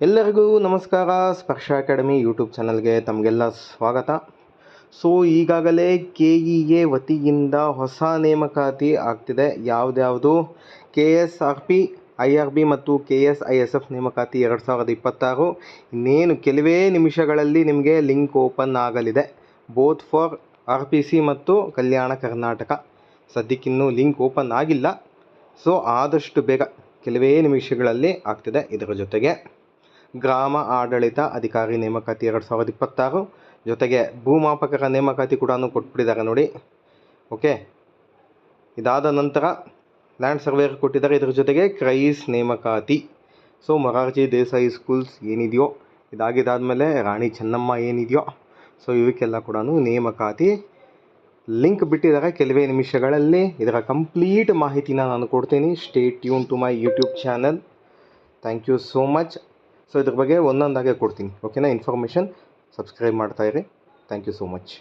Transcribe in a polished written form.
ಎಲ್ಲರಿಗೂ ನಮಸ್ಕಾರ. ಸ್ಪರ್ಶ ಅಕಾಡೆಮಿ ಯೂಟ್ಯೂಬ್ ಚಾನಲ್ಗೆ ತಮಗೆಲ್ಲ ಸ್ವಾಗತ. ಸೊ ಈಗಾಗಲೇ KEA ವತಿಯಿಂದ ಹೊಸ ನೇಮಕಾತಿ ಆಗ್ತಿದೆ. ಯಾವುದ್ಯಾವುದು KSRP, IRB ಮತ್ತು KSISF ನೇಮಕಾತಿ 2026. ಇನ್ನೇನು ಕೆಲವೇ ನಿಮಿಷಗಳಲ್ಲಿ ನಿಮಗೆ ಲಿಂಕ್ ಓಪನ್ ಆಗಲಿದೆ, ಬೋತ್ ಫಾರ್ RPC ಮತ್ತು ಕಲ್ಯಾಣ ಕರ್ನಾಟಕ. ಸದ್ಯಕ್ಕಿನ್ನೂ ಲಿಂಕ್ ಓಪನ್ ಆಗಿಲ್ಲ, ಸೊ ಆದಷ್ಟು ಬೇಗ ಕೆಲವೇ ನಿಮಿಷಗಳಲ್ಲಿ ಆಗ್ತಿದೆ. ಇದರ ಜೊತೆಗೆ ಗ್ರಾಮ ಆಡಳಿತ ಅಧಿಕಾರಿ ನೇಮಕಾತಿ 2026 ಜೊತೆಗೆ ಭೂಮಾಪಕರ ನೇಮಕಾತಿ ಕೂಡ ಕೊಟ್ಬಿಟ್ಟಿದ್ದಾರೆ ನೋಡಿ. ಓಕೆ, ಇದಾದ ನಂತರ ಲ್ಯಾಂಡ್ ಸರ್ವೇರ್ ಕೊಟ್ಟಿದ್ದಾರೆ. ಇದರ ಜೊತೆಗೆ ಕ್ರೈಸ್ ನೇಮಕಾತಿ. ಸೊ ಮೊರಾರ್ಜಿ ದೇಸಾಯಿ ಸ್ಕೂಲ್ಸ್ ಏನಿದೆಯೋ ಇದಾಗಿದ್ದಾದಮೇಲೆ ರಾಣಿ ಚೆನ್ನಮ್ಮ ಏನಿದೆಯೋ, ಸೊ ಇವಕ್ಕೆಲ್ಲ ಕೂಡ ನೇಮಕಾತಿ ಲಿಂಕ್ ಬಿಟ್ಟಿದ್ದಾರೆ ಕೆಲವೇ ನಿಮಿಷಗಳಲ್ಲಿ. ಇದರ ಕಂಪ್ಲೀಟ್ ಮಾಹಿತಿನ ನಾನು ಕೊಡ್ತೀನಿ. Stay tune to my YouTube channel. Thank you so much. So ಇದ್ರ ಬಗ್ಗೆ ಒಂದೊಂದಾಗೆ ಕೊಡ್ತೀನಿ, ಓಕೆನಾ? ಇನ್ಫಾರ್ಮೇಷನ್ ಸಬ್ಸ್ಕ್ರೈಬ್ ಮಾಡ್ತಾಯಿರಿ. Thank you so much.